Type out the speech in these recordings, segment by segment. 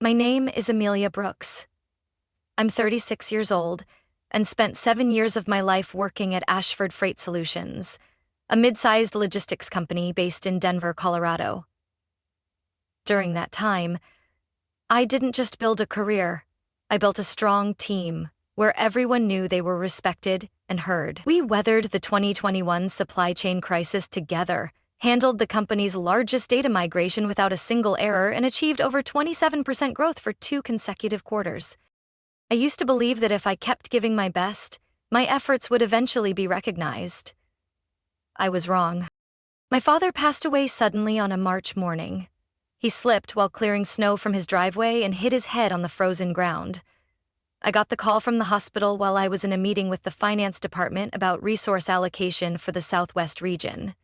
My name is Amelia Brooks. I'm 36 years old and spent 7 years of my life working at Ashford Freight Solutions, a mid-sized logistics company based in Denver, Colorado. During that time, I didn't just build a career, I built a strong team where everyone knew they were respected and heard. We weathered the 2021 supply chain crisis together, handled the company's largest data migration without a single error, and achieved over 27% growth for 2 consecutive quarters. I used to believe that if I kept giving my best, my efforts would eventually be recognized. I was wrong. My father passed away suddenly on a March morning. He slipped while clearing snow from his driveway and hit his head on the frozen ground. I got the call from the hospital while I was in a meeting with the finance department about resource allocation for the Southwest region.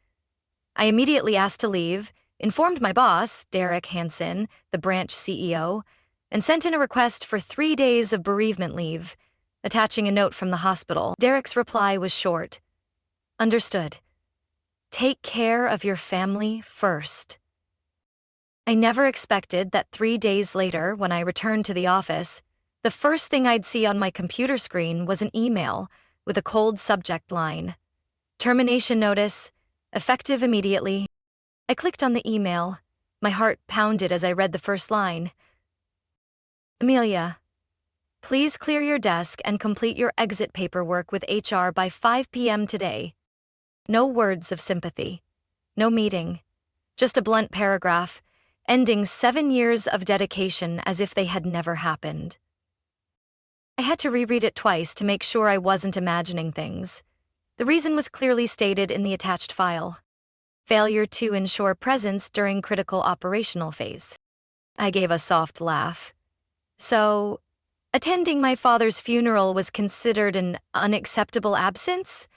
I immediately asked to leave, informed my boss, Derek Hansen, the branch CEO, and sent in a request for 3 days of bereavement leave, attaching a note from the hospital. Derek's reply was short. Understood. Take care of your family first. I never expected that 3 days later, when I returned to the office, the first thing I'd see on my computer screen was an email with a cold subject line. Termination notice, effective immediately. I clicked on the email. My heart pounded as I read the first line. Amelia, please clear your desk and complete your exit paperwork with HR by 5 p.m. today. No words of sympathy. No meeting. Just a blunt paragraph, ending 7 years of dedication as if they had never happened. I had to reread it twice to make sure I wasn't imagining things. The reason was clearly stated in the attached file. Failure to ensure presence during critical operational phase. I gave a soft laugh. So, attending my father's funeral was considered an unacceptable absence?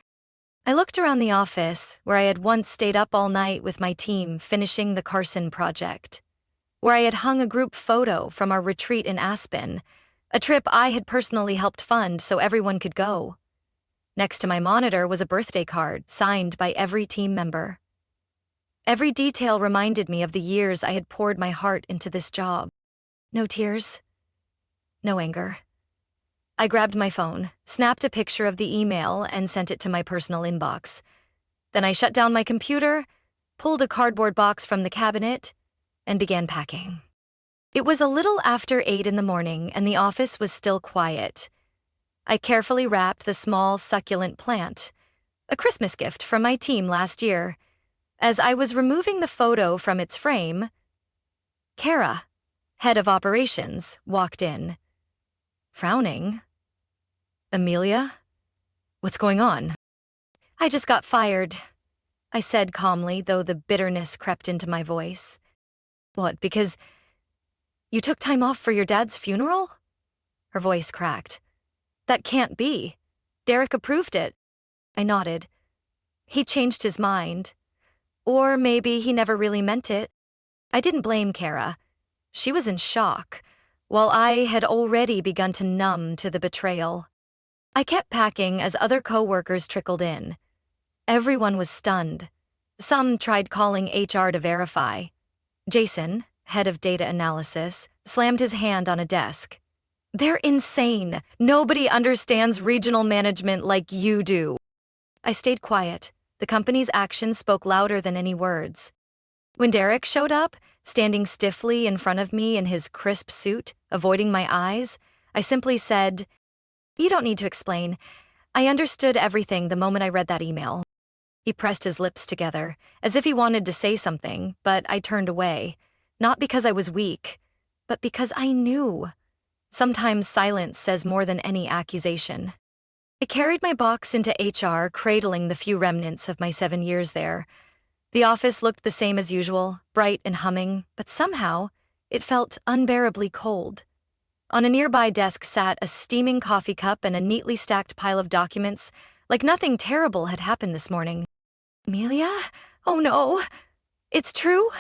I looked around the office, where I had once stayed up all night with my team finishing the Carson project, where I had hung a group photo from our retreat in Aspen, a trip I had personally helped fund so everyone could go. Next to my monitor was a birthday card signed by every team member. Every detail reminded me of the years I had poured my heart into this job. No tears. No anger. I grabbed my phone, snapped a picture of the email, and sent it to my personal inbox. Then I shut down my computer, pulled a cardboard box from the cabinet, and began packing. It was a little after 8 in the morning, and the office was still quiet. I carefully wrapped the small, succulent plant, a Christmas gift from my team last year. As I was removing the photo from its frame, Kara, head of operations, walked in. Frowning. Amelia? What's going on? I just got fired, I said calmly, though the bitterness crept into my voice. What, because you took time off for your dad's funeral? Her voice cracked. That can't be. Derek approved it. I nodded. He changed his mind. Or maybe he never really meant it. I didn't blame Kara. She was in shock, while I had already begun to numb to the betrayal. I kept packing as other co-workers trickled in. Everyone was stunned. Some tried calling HR to verify. Jason, head of data analysis, slammed his hand on a desk. They're insane. Nobody understands regional management like you do. I stayed quiet. The company's actions spoke louder than any words. When Derek showed up, standing stiffly in front of me in his crisp suit, avoiding my eyes, I simply said, "You don't need to explain. I understood everything the moment I read that email." He pressed his lips together, as if he wanted to say something, but I turned away, not because I was weak, but because I knew. Sometimes silence says more than any accusation. I carried my box into HR, cradling the few remnants of my 7 years there. The office looked the same as usual, bright and humming, but somehow it felt unbearably cold. On a nearby desk sat a steaming coffee cup and a neatly stacked pile of documents, like nothing terrible had happened this morning. Amelia? Oh no. It's true?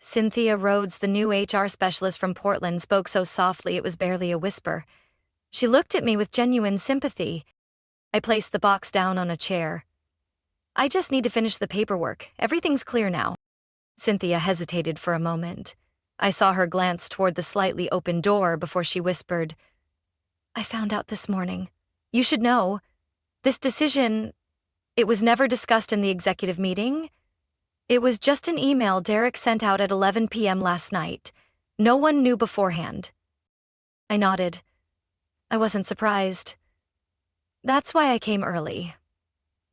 Cynthia Rhodes, the new HR specialist from Portland, spoke so softly it was barely a whisper. She looked at me with genuine sympathy. I placed the box down on a chair. I just need to finish the paperwork. Everything's clear now. Cynthia hesitated for a moment. I saw her glance toward the slightly open door before she whispered, "I found out this morning. You should know. This decision, it was never discussed in the executive meeting. It was just an email Derek sent out at 11 p.m. last night. No one knew beforehand." I nodded. I wasn't surprised. That's why I came early.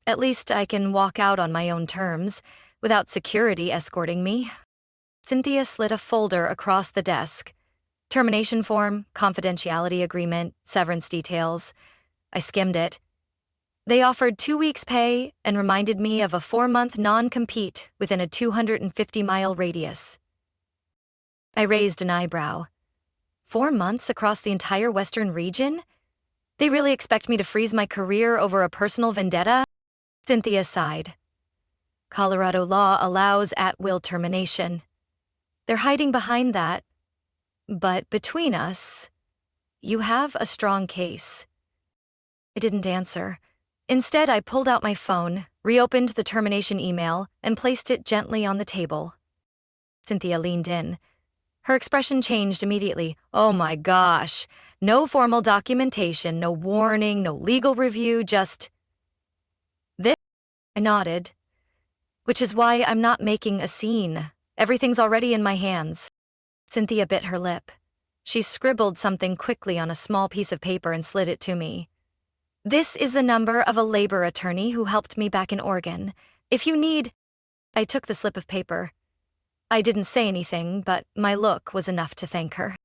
At least I can walk out on my own terms, without security escorting me. Cynthia slid a folder across the desk. Termination form, confidentiality agreement, severance details. I skimmed it. They offered 2 weeks' pay and reminded me of a 4-month non-compete within a 250-mile radius. I raised an eyebrow. 4 months across the entire Western region? They really expect me to freeze my career over a personal vendetta? Cynthia sighed. Colorado law allows at-will termination. They're hiding behind that. But between us, you have a strong case. I didn't answer. Instead, I pulled out my phone, reopened the termination email, and placed it gently on the table. Cynthia leaned in. Her expression changed immediately. Oh my gosh. No formal documentation, no warning, no legal review, just this. I nodded. Which is why I'm not making a scene. Everything's already in my hands. Cynthia bit her lip. She scribbled something quickly on a small piece of paper and slid it to me. This is the number of a labor attorney who helped me back in Oregon. If you need... I took the slip of paper. I didn't say anything, but my look was enough to thank her.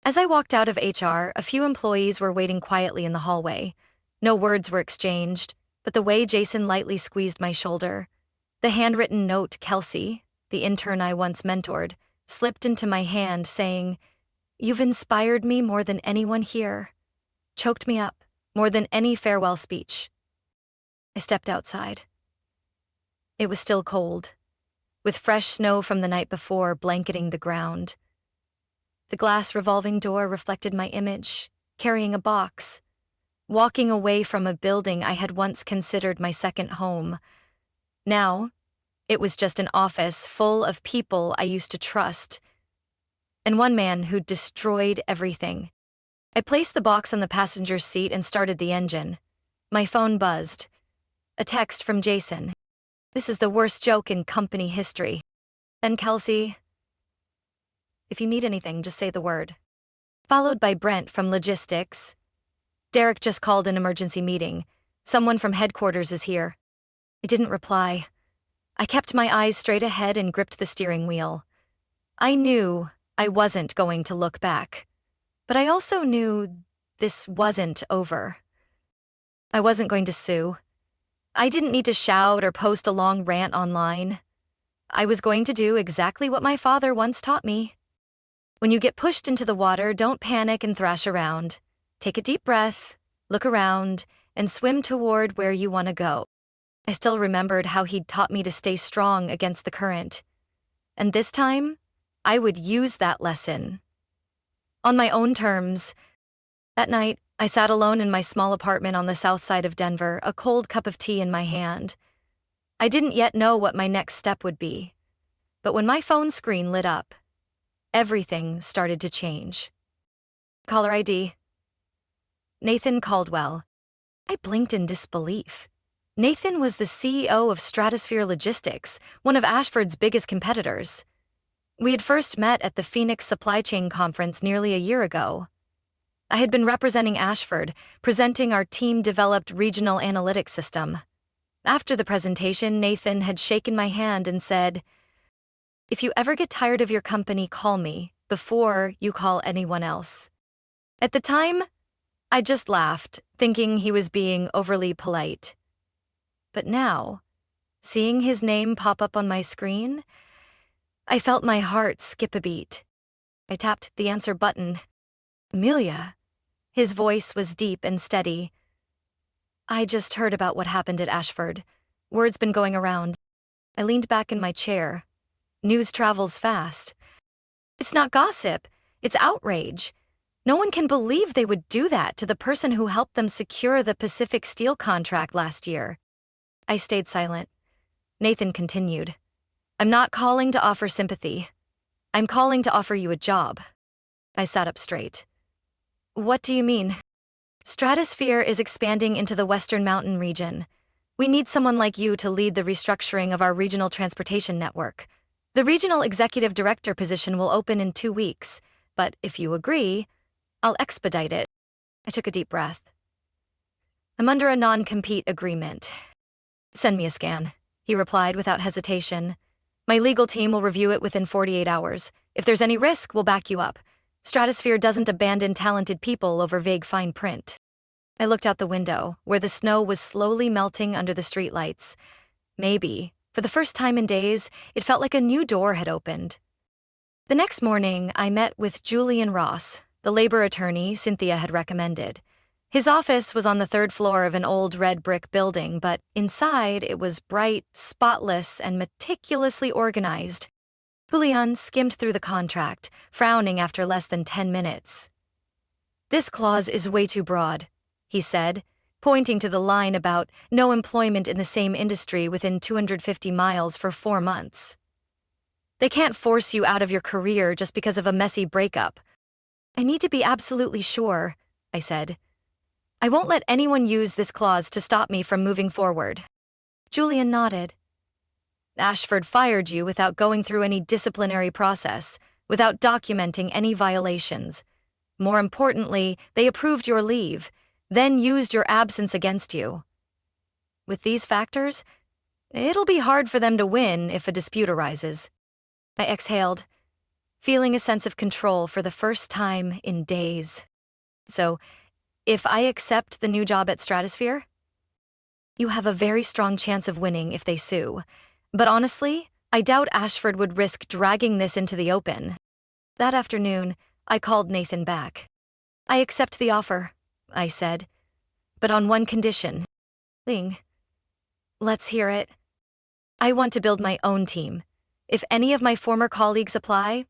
As I walked out of HR, a few employees were waiting quietly in the hallway. No words were exchanged, but the way Jason lightly squeezed my shoulder, the handwritten note Kelsey, the intern I once mentored, slipped into my hand saying, "You've inspired me more than anyone here," choked me up more than any farewell speech. I stepped outside. It was still cold, with fresh snow from the night before blanketing the ground. The glass revolving door reflected my image, carrying a box, walking away from a building I had once considered my second home. Now, it was just an office full of people I used to trust, and one man who'd destroyed everything. I placed the box on the passenger seat and started the engine. My phone buzzed. A text from Jason. "This is the worst joke in company history. And Kelsey, if you need anything, just say the word." Followed by Brent from logistics. "Derek just called an emergency meeting. Someone from headquarters is here." I didn't reply. I kept my eyes straight ahead and gripped the steering wheel. I knew I wasn't going to look back, but I also knew this wasn't over. I wasn't going to sue. I didn't need to shout or post a long rant online. I was going to do exactly what my father once taught me. When you get pushed into the water, don't panic and thrash around. Take a deep breath, look around, and swim toward where you want to go. I still remembered how he'd taught me to stay strong against the current. And this time, I would use that lesson. On my own terms. That night, I sat alone in my small apartment on the south side of Denver, a cold cup of tea in my hand. I didn't yet know what my next step would be. But when my phone screen lit up, everything started to change. Caller ID. Nathan Caldwell. I blinked in disbelief. Nathan was the CEO of Stratosphere Logistics, one of Ashford's biggest competitors. We had first met at the Phoenix Supply Chain Conference nearly a year ago. I had been representing Ashford, presenting our team-developed regional analytics system. After the presentation, Nathan had shaken my hand and said, "If you ever get tired of your company, call me before you call anyone else." At the time, I just laughed, thinking he was being overly polite. But now, seeing his name pop up on my screen, I felt my heart skip a beat. I tapped the answer button. "Amelia." His voice was deep and steady. "I just heard about what happened at Ashford. Word's been going around." I leaned back in my chair. News travels fast. It's not gossip. It's outrage. No one can believe they would do that to the person who helped them secure the Pacific Steel contract last year. I stayed silent. Nathan continued. "I'm not calling to offer sympathy. I'm calling to offer you a job. I sat up straight. What do you mean? Stratosphere is expanding into the Western Mountain region. We need someone like you to lead the restructuring of our regional transportation network. The regional executive director position will open in 2 weeks, but if you agree, I'll expedite it. I took a deep breath. I'm under a non-compete agreement. Send me a scan, he replied without hesitation. My legal team will review it within 48 hours. If there's any risk, we'll back you up. Stratosphere doesn't abandon talented people over vague fine print. I looked out the window, where the snow was slowly melting under the streetlights. Maybe, for the first time in days, it felt like a new door had opened. The next morning, I met with Julian Ross, the labor attorney Cynthia had recommended. His office was on the 3rd floor of an old red brick building, but inside it was bright, spotless, and meticulously organized. Julian skimmed through the contract, frowning after less than 10 minutes. This clause is way too broad, he said, pointing to the line about no employment in the same industry within 250 miles for 4 months. They can't force you out of your career just because of a messy breakup. I need to be absolutely sure, I said. I won't let anyone use this clause to stop me from moving forward. Julian nodded. Ashford fired you without going through any disciplinary process, without documenting any violations. More importantly, they approved your leave, then used your absence against you. With these factors, it'll be hard for them to win if a dispute arises. I exhaled, feeling a sense of control for the first time in days. So, if I accept the new job at Stratosphere, you have a very strong chance of winning if they sue. But honestly, I doubt Ashford would risk dragging this into the open. That afternoon, I called Nathan back. I accept the offer, I said, but on one condition. Let's hear it. I want to build my own team. If any of my former colleagues apply,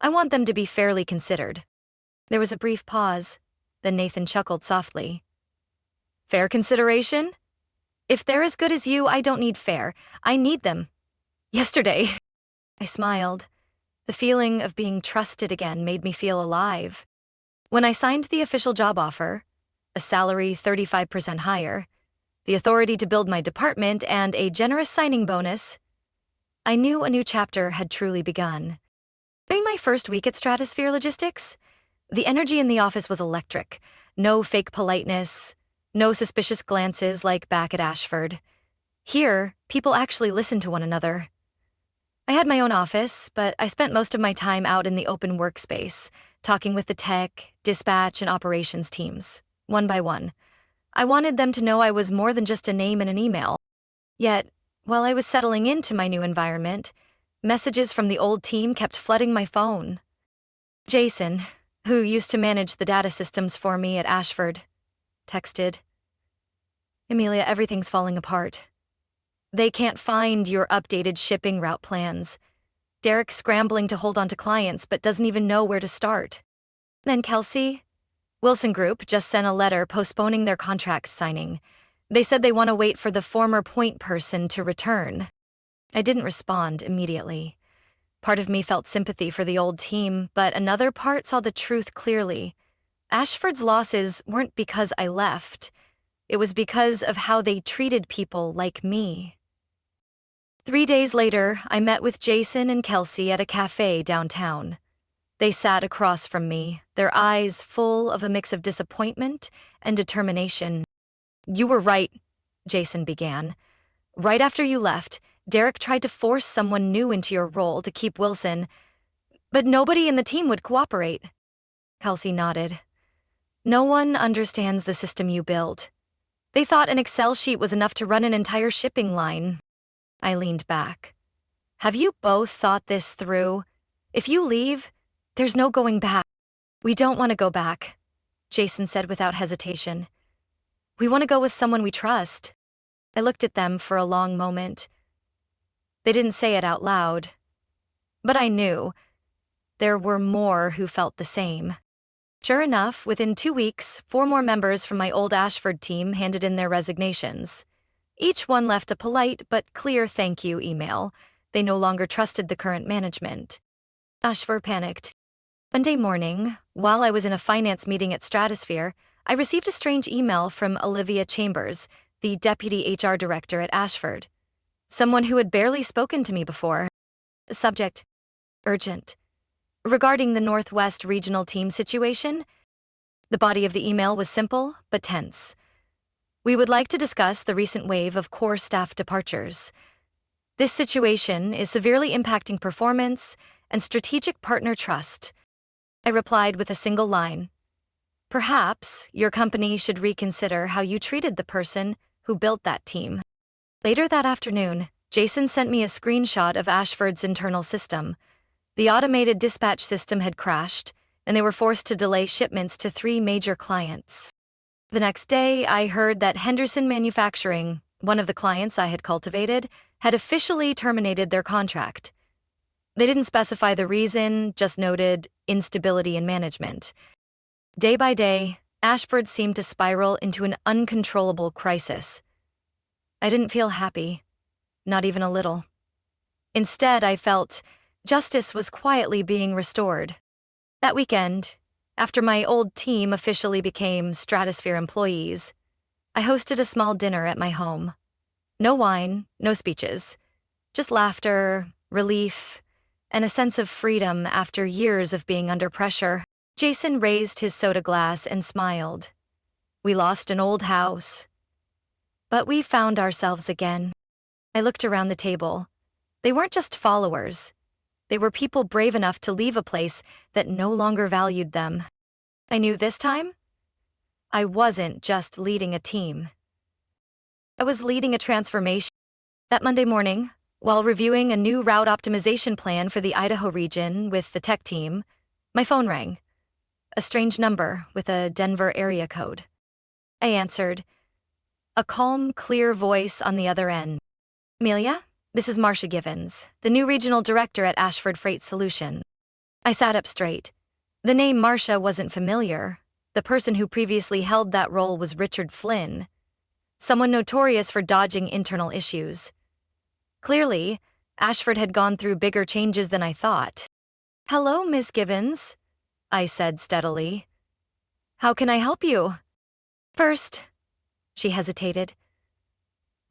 I want them to be fairly considered. There was a brief pause, then Nathan chuckled softly. Fair consideration? If they're as good as you, I don't need fair. I need them. Yesterday, I smiled. The feeling of being trusted again made me feel alive. When I signed the official job offer, a salary 35% higher, the authority to build my department, and a generous signing bonus, I knew a new chapter had truly begun. During my first week at Stratosphere Logistics, the energy in the office was electric. No fake politeness, no suspicious glances like back at Ashford. Here, people actually listened to one another. I had my own office, but I spent most of my time out in the open workspace, talking with the tech, dispatch, and operations teams, one by one. I wanted them to know I was more than just a name in an email. Yet, while I was settling into my new environment, messages from the old team kept flooding my phone. Jason, who used to manage the data systems for me at Ashford, texted, Emilia, everything's falling apart. They can't find your updated shipping route plans. Derek's scrambling to hold on to clients but doesn't even know where to start. Then Kelsey, Wilson Group just sent a letter postponing their contract signing. They said they want to wait for the former point person to return. I didn't respond immediately. Part of me felt sympathy for the old team, but another part saw the truth clearly. Ashford's losses weren't because I left. It was because of how they treated people like me. 3 days later, I met with Jason and Kelsey at a cafe downtown. They sat across from me, their eyes full of a mix of disappointment and determination. You were right, Jason began. Right after you left, Derek tried to force someone new into your role to keep Wilson, but nobody in the team would cooperate. Kelsey nodded. No one understands the system you built. They thought an Excel sheet was enough to run an entire shipping line. I leaned back. Have you both thought this through? If you leave, there's no going back. We don't want to go back, Jason said without hesitation. We want to go with someone we trust. I looked at them for a long moment. They didn't say it out loud, but I knew there were more who felt the same. Sure enough, within 2 weeks, 4 more members from my old Ashford team handed in their resignations. Each one left a polite but clear thank you email. They no longer trusted the current management. Ashford panicked. Monday morning, while I was in a finance meeting at Stratosphere, I received a strange email from Olivia Chambers, the deputy HR director at Ashford. Someone who had barely spoken to me before. Subject: urgent. Regarding the Northwest Regional Team situation, the body of the email was simple but tense. We would like to discuss the recent wave of core staff departures. This situation is severely impacting performance and strategic partner trust. I replied with a single line. Perhaps your company should reconsider how you treated the person who built that team. Later that afternoon, Jason sent me a screenshot of Ashford's internal system. The automated dispatch system had crashed, and they were forced to delay shipments to 3 major clients. The next day, I heard that Henderson Manufacturing, one of the clients I had cultivated, had officially terminated their contract. They didn't specify the reason, just noted instability in management. Day by day, Ashford seemed to spiral into an uncontrollable crisis. I didn't feel happy, not even a little. Instead, I felt justice was quietly being restored. That weekend, after my old team officially became Stratosphere employees, I hosted a small dinner at my home. No wine, no speeches, just laughter, relief, and a sense of freedom after years of being under pressure. Jason raised his soda glass and smiled. We lost an old house, but we found ourselves again. I looked around the table. They weren't just followers. They were people brave enough to leave a place that no longer valued them. I knew this time, I wasn't just leading a team. I was leading a transformation. That Monday morning, while reviewing a new route optimization plan for the Idaho region with the tech team, my phone rang. A strange number with a Denver area code. I answered. A calm, clear voice on the other end. Amelia, this is Marcia Givens, the new regional director at Ashford Freight Solution. I sat up straight. The name Marcia wasn't familiar. The person who previously held that role was Richard Flynn, someone notorious for dodging internal issues. Clearly, Ashford had gone through bigger changes than I thought. Hello, Miss Givens, I said steadily. How can I help you? First, she hesitated.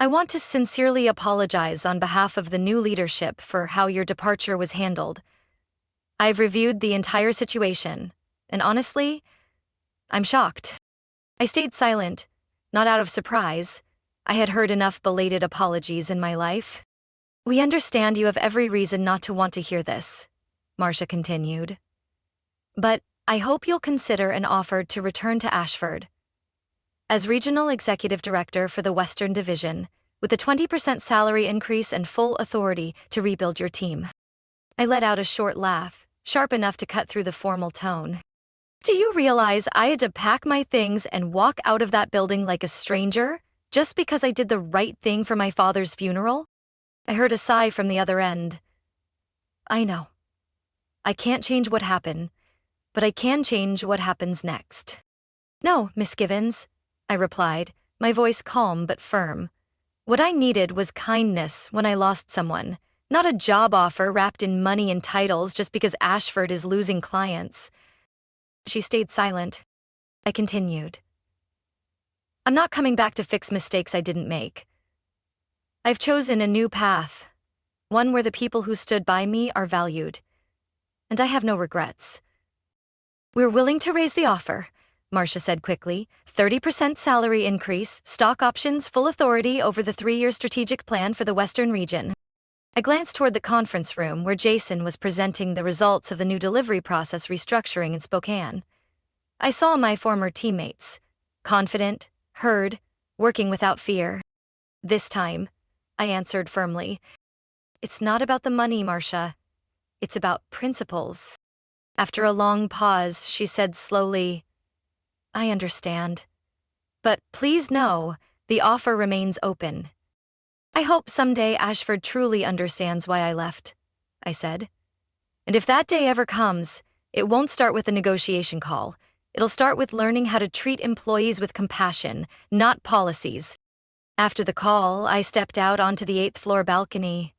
I want to sincerely apologize on behalf of the new leadership for how your departure was handled. I've reviewed the entire situation, and honestly, I'm shocked. I stayed silent, not out of surprise. I had heard enough belated apologies in my life. We understand you have every reason not to want to hear this, Marcia continued. But I hope you'll consider an offer to return to Ashford. As Regional Executive Director for the Western Division, with a 20% salary increase and full authority to rebuild your team. I let out a short laugh, sharp enough to cut through the formal tone. Do you realize I had to pack my things and walk out of that building like a stranger, just because I did the right thing for my father's funeral? I heard a sigh from the other end. I know. I can't change what happened, but I can change what happens next. No, Miss Givens, I replied, my voice calm but firm. What I needed was kindness when I lost someone, not a job offer wrapped in money and titles just because Ashford is losing clients. She stayed silent. I continued. I'm not coming back to fix mistakes I didn't make. I've chosen a new path, one where the people who stood by me are valued, and I have no regrets. We're willing to raise the offer, Marcia said quickly. 30% salary increase, stock options, full authority over the 3-year strategic plan for the Western region. I glanced toward the conference room where Jason was presenting the results of the new delivery process restructuring in Spokane. I saw my former teammates, confident, heard, working without fear. This time, I answered firmly. It's not about the money, Marcia. It's about principles. After a long pause, she said slowly, I understand. But please know, the offer remains open. I hope someday Ashford truly understands why I left, I said. And if that day ever comes, it won't start with a negotiation call. It'll start with learning how to treat employees with compassion, not policies. After the call, I stepped out onto the 8th floor balcony.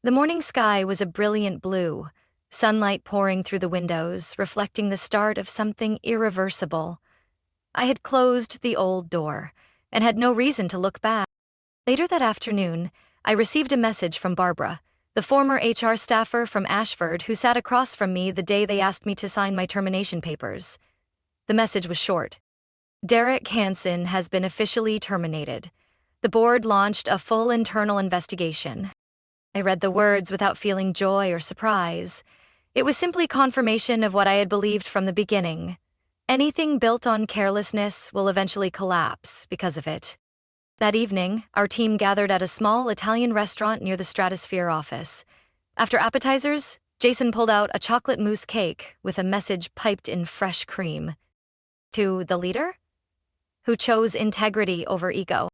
The morning sky was a brilliant blue, sunlight pouring through the windows, reflecting the start of something irreversible. I had closed the old door and had no reason to look back. Later that afternoon, I received a message from Barbara, the former HR staffer from Ashford who sat across from me the day they asked me to sign my termination papers. The message was short. Derek Hansen has been officially terminated. The board launched a full internal investigation. I read the words without feeling joy or surprise. It was simply confirmation of what I had believed from the beginning. Anything built on carelessness will eventually collapse because of it. That evening, our team gathered at a small Italian restaurant near the Stratosphere office. After appetizers, Jason pulled out a chocolate mousse cake with a message piped in fresh cream. To the leader, who chose integrity over ego.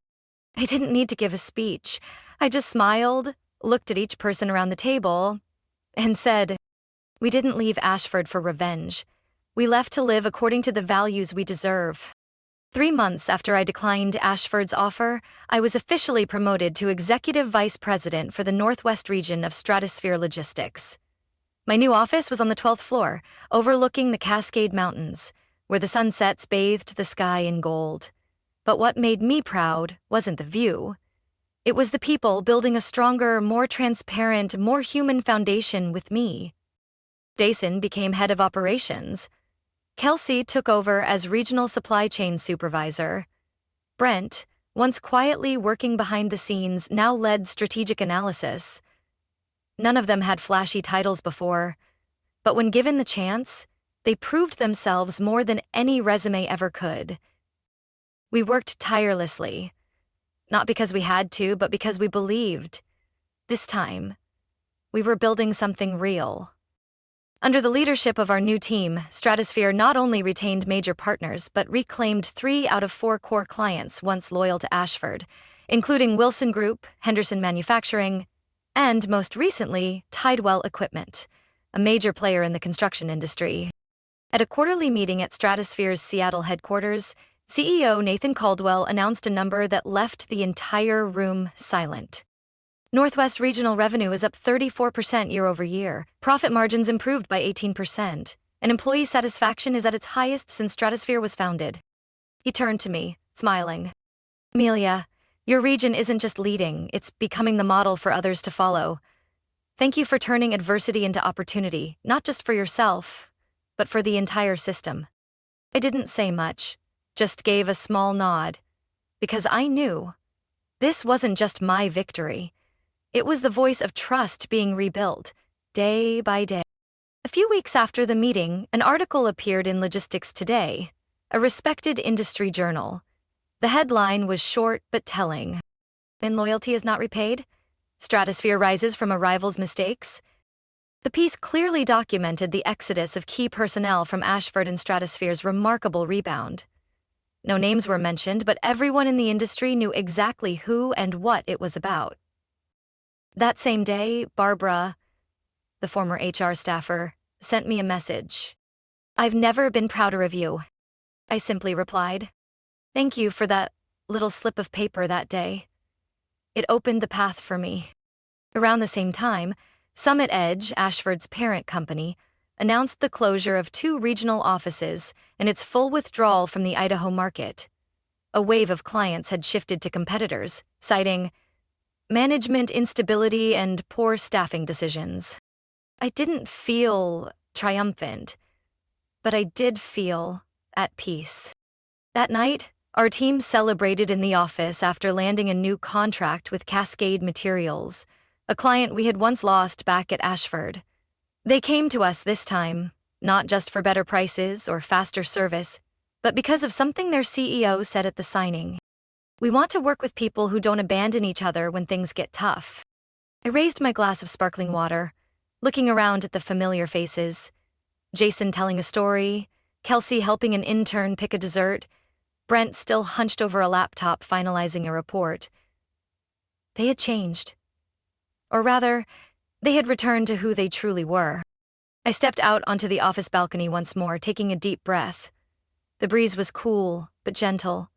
I didn't need to give a speech. I just smiled, looked at each person around the table, and said, "We didn't leave Ashford for revenge. We left to live according to the values we deserve." 3 months after I declined Ashford's offer, I was officially promoted to Executive Vice President for the Northwest region of Stratosphere Logistics. My new office was on the 12th floor, overlooking the Cascade Mountains, where the sunsets bathed the sky in gold. But what made me proud wasn't the view. It was the people building a stronger, more transparent, more human foundation with me. Jason became head of operations. Kelsey took over as regional supply chain supervisor. Brent, once quietly working behind the scenes, now led strategic analysis. None of them had flashy titles before, but when given the chance, they proved themselves more than any resume ever could. We worked tirelessly, not because we had to, but because we believed. This time, we were building something real. Under the leadership of our new team, Stratosphere not only retained major partners, but reclaimed 3 out of 4 core clients once loyal to Ashford, including Wilson Group, Henderson Manufacturing, and, most recently, Tidewell Equipment, a major player in the construction industry. At a quarterly meeting at Stratosphere's Seattle headquarters, CEO Nathan Caldwell announced a number that left the entire room silent. Northwest regional revenue is up 34% year-over-year, profit margins improved by 18%, and employee satisfaction is at its highest since Stratosphere was founded. He turned to me, smiling. "Amelia, your region isn't just leading, it's becoming the model for others to follow. Thank you for turning adversity into opportunity, not just for yourself, but for the entire system." I didn't say much, just gave a small nod, because I knew this wasn't just my victory. It was the voice of trust being rebuilt, day by day. A few weeks after the meeting, an article appeared in Logistics Today, a respected industry journal. The headline was short but telling. "When loyalty is not repaid, Stratosphere rises from a rival's mistakes." The piece clearly documented the exodus of key personnel from Ashford and Stratosphere's remarkable rebound. No names were mentioned, but everyone in the industry knew exactly who and what it was about. That same day, Barbara, the former HR staffer, sent me a message. "I've never been prouder of you," I simply replied. "Thank you for that little slip of paper that day. It opened the path for me." Around the same time, Summit Edge, Ashford's parent company, announced the closure of 2 regional offices and its full withdrawal from the Idaho market. A wave of clients had shifted to competitors, citing management instability and poor staffing decisions. I didn't feel triumphant, but I did feel at peace. That night, our team celebrated in the office after landing a new contract with Cascade Materials, a client we had once lost back at Ashford. They came to us this time, not just for better prices or faster service, but because of something their CEO said at the signing. "We want to work with people who don't abandon each other when things get tough." I raised my glass of sparkling water, looking around at the familiar faces. Jason telling a story, Kelsey helping an intern pick a dessert, Brent still hunched over a laptop finalizing a report. They had changed. Or rather, they had returned to who they truly were. I stepped out onto the office balcony once more, taking a deep breath. The breeze was cool, but gentle.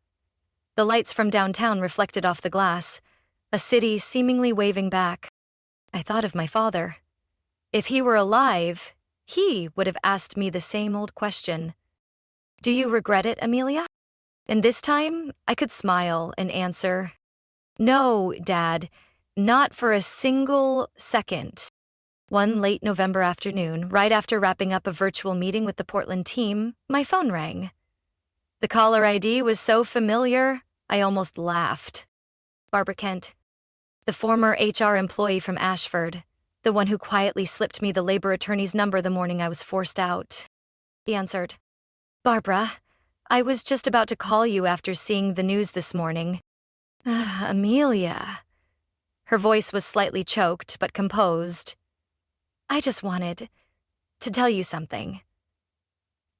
The lights from downtown reflected off the glass, a city seemingly waving back. I thought of my father. If he were alive, he would have asked me the same old question. Do you regret it, Amelia? And this time, I could smile and answer, no, Dad, not for a single second. One late November afternoon, right after wrapping up a virtual meeting with the Portland team, my phone rang. The caller ID was so familiar, I almost laughed. Barbara Kent, the former HR employee from Ashford, the one who quietly slipped me the labor attorney's number the morning I was forced out. He answered. Barbara, I was just about to call you after seeing the news this morning. Amelia. Her voice was slightly choked, but composed. I just wanted to tell you something.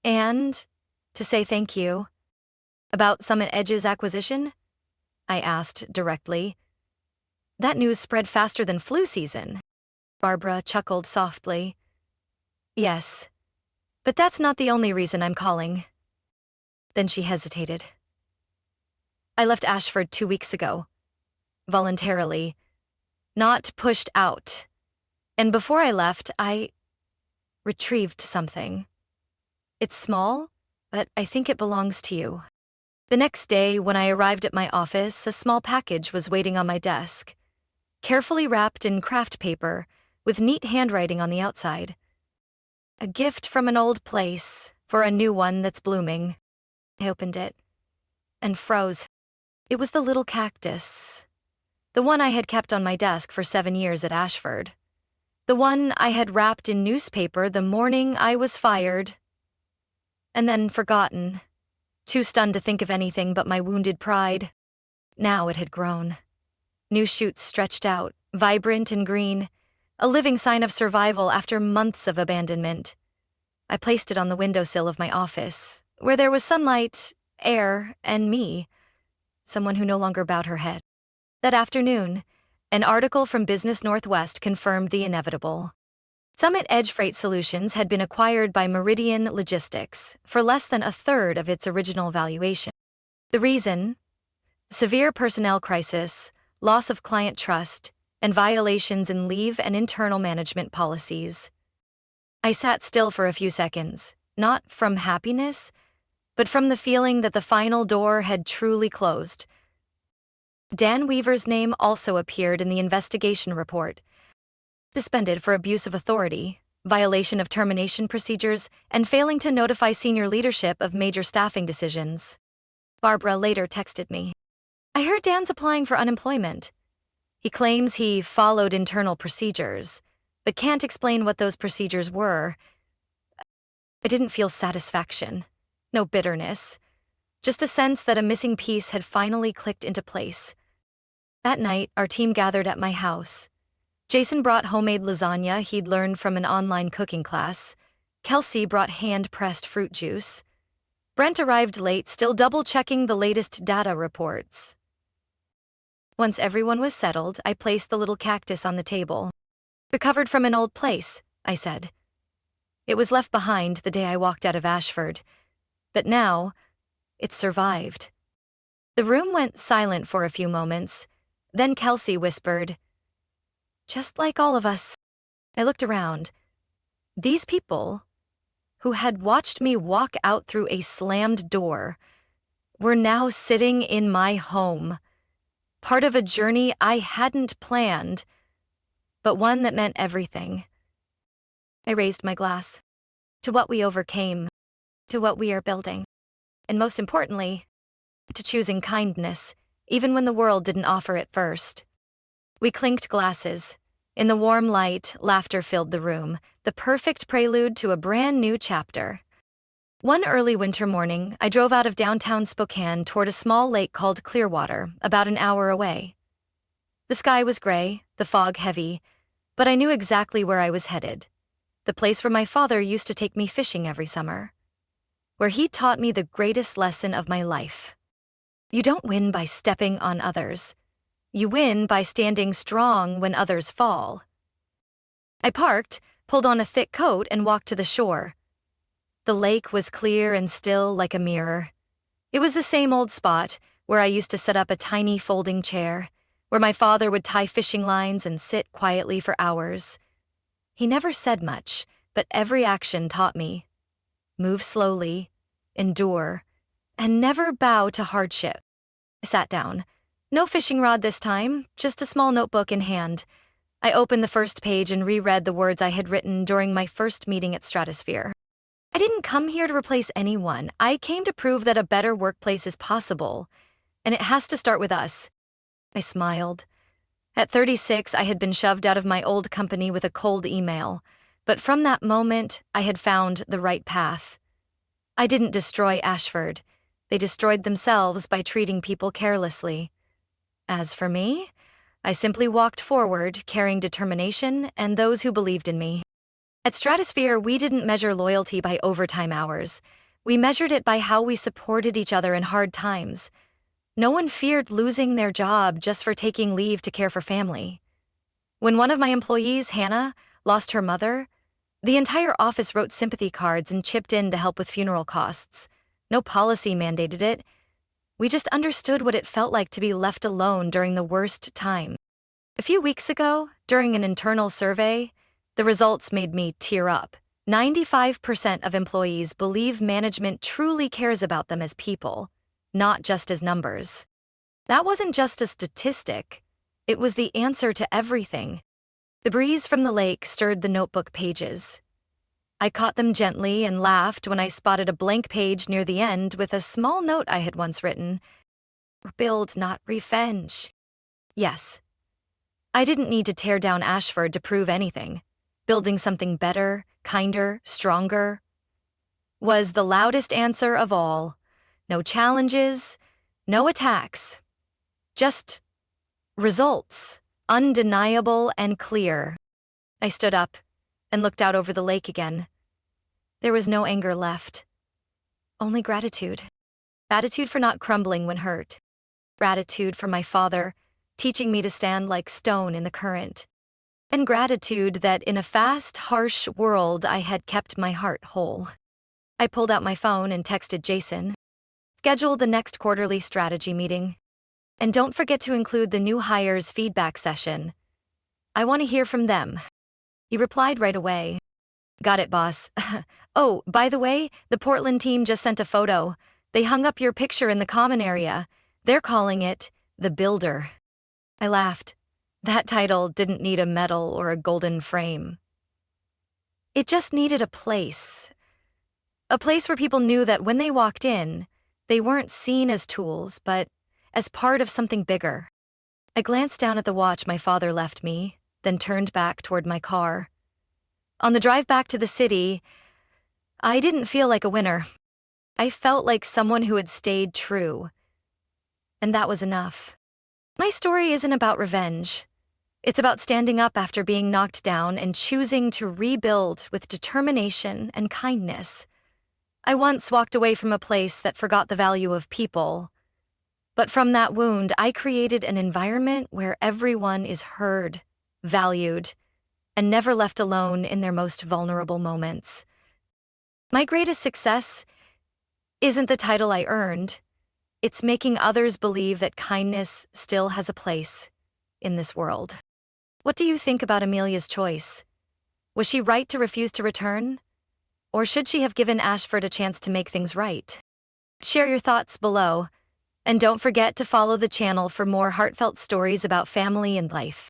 And to say thank you. About Summit Edge's acquisition? I asked directly. That news spread faster than flu season. Barbara chuckled softly. Yes, but that's not the only reason I'm calling. Then she hesitated. I left Ashford 2 weeks ago. Voluntarily. Not pushed out. And before I left, I retrieved something. It's small, but I think it belongs to you. The next day, when I arrived at my office, a small package was waiting on my desk, carefully wrapped in craft paper, with neat handwriting on the outside. A gift from an old place for a new one that's blooming. I opened it and froze. It was the little cactus. The one I had kept on my desk for 7 years at Ashford. The one I had wrapped in newspaper the morning I was fired. And then forgotten, too stunned to think of anything but my wounded pride. Now it had grown. New shoots stretched out, vibrant and green, a living sign of survival after months of abandonment. I placed it on the windowsill of my office, where there was sunlight, air, and me, someone who no longer bowed her head. That afternoon, an article from Business Northwest confirmed the inevitable. Summit Edge Freight Solutions had been acquired by Meridian Logistics for less than a third of its original valuation. The reason? Severe personnel crisis, loss of client trust, and violations in leave and internal management policies. I sat still for a few seconds, not from happiness, but from the feeling that the final door had truly closed. Dan Weaver's name also appeared in the investigation report. Suspended for abuse of authority, violation of termination procedures, and failing to notify senior leadership of major staffing decisions. Barbara later texted me. I heard Dan's applying for unemployment. He claims he followed internal procedures, but can't explain what those procedures were. I didn't feel satisfaction, no bitterness, just a sense that a missing piece had finally clicked into place. That night, our team gathered at my house. Jason brought homemade lasagna he'd learned from an online cooking class. Kelsey brought hand-pressed fruit juice. Brent arrived late, still double-checking the latest data reports. Once everyone was settled, I placed the little cactus on the table. Recovered from an old place, I said. It was left behind the day I walked out of Ashford, but now it survived. The room went silent for a few moments. Then Kelsey whispered, just like all of us. I looked around. These people, who had watched me walk out through a slammed door, were now sitting in my home, part of a journey I hadn't planned, but one that meant everything. I raised my glass. To what we overcame, to what we are building, and most importantly, to choosing kindness, even when the world didn't offer it first. We clinked glasses. In the warm light, laughter filled the room, the perfect prelude to a brand new chapter. One early winter morning, I drove out of downtown Spokane toward a small lake called Clearwater, about an hour away. The sky was gray, the fog heavy, but I knew exactly where I was headed. The place where my father used to take me fishing every summer. Where he taught me the greatest lesson of my life. You don't win by stepping on others. You win by standing strong when others fall. I parked, pulled on a thick coat, and walked to the shore. The lake was clear and still like a mirror. It was the same old spot where I used to set up a tiny folding chair, where my father would tie fishing lines and sit quietly for hours. He never said much, but every action taught me. Move slowly, endure, and never bow to hardship. I sat down. No fishing rod this time, just a small notebook in hand. I opened the first page and reread the words I had written during my first meeting at Stratosphere. I didn't come here to replace anyone. I came to prove that a better workplace is possible, and it has to start with us. I smiled. At 36, I had been shoved out of my old company with a cold email, but from that moment, I had found the right path. I didn't destroy Ashford. They destroyed themselves by treating people carelessly. As for me, I simply walked forward, carrying determination and those who believed in me. At Stratosphere, we didn't measure loyalty by overtime hours. We measured it by how we supported each other in hard times. No one feared losing their job just for taking leave to care for family. When one of my employees, Hannah, lost her mother, the entire office wrote sympathy cards and chipped in to help with funeral costs. No policy mandated it. We just understood what it felt like to be left alone during the worst time. A few weeks ago, during an internal survey, the results made me tear up. 95% of employees believe management truly cares about them as people, not just as numbers. That wasn't just a statistic. It was the answer to everything. The breeze from the lake stirred the notebook pages. I caught them gently and laughed when I spotted a blank page near the end with a small note I had once written. Rebuild, not revenge. Yes. I didn't need to tear down Ashford to prove anything. Building something better, kinder, stronger was the loudest answer of all. No challenges, no attacks. Just results, undeniable and clear. I stood up and looked out over the lake again. There was no anger left. Only gratitude. Gratitude for not crumbling when hurt. Gratitude for my father, teaching me to stand like stone in the current. And gratitude that in a fast, harsh world I had kept my heart whole. I pulled out my phone and texted Jason. Schedule the next quarterly strategy meeting. And don't forget to include the new hires feedback session. I want to hear from them. He replied right away. Got it, boss. Oh, by the way, the Portland team just sent a photo. They hung up your picture in the common area. They're calling it The Builder. I laughed. That title didn't need a medal or a golden frame. It just needed a place. A place where people knew that when they walked in, they weren't seen as tools, but as part of something bigger. I glanced down at the watch my father left me, then turned back toward my car. On the drive back to the city, I didn't feel like a winner. I felt like someone who had stayed true. And that was enough. My story isn't about revenge. It's about standing up after being knocked down and choosing to rebuild with determination and kindness. I once walked away from a place that forgot the value of people. But from that wound, I created an environment where everyone is heard, valued, and never left alone in their most vulnerable moments. My greatest success isn't the title I earned. It's making others believe that kindness still has a place in this world. What do you think about Amelia's choice? Was she right to refuse to return? Or should she have given Ashford a chance to make things right? Share your thoughts below, and don't forget to follow the channel for more heartfelt stories about family and life.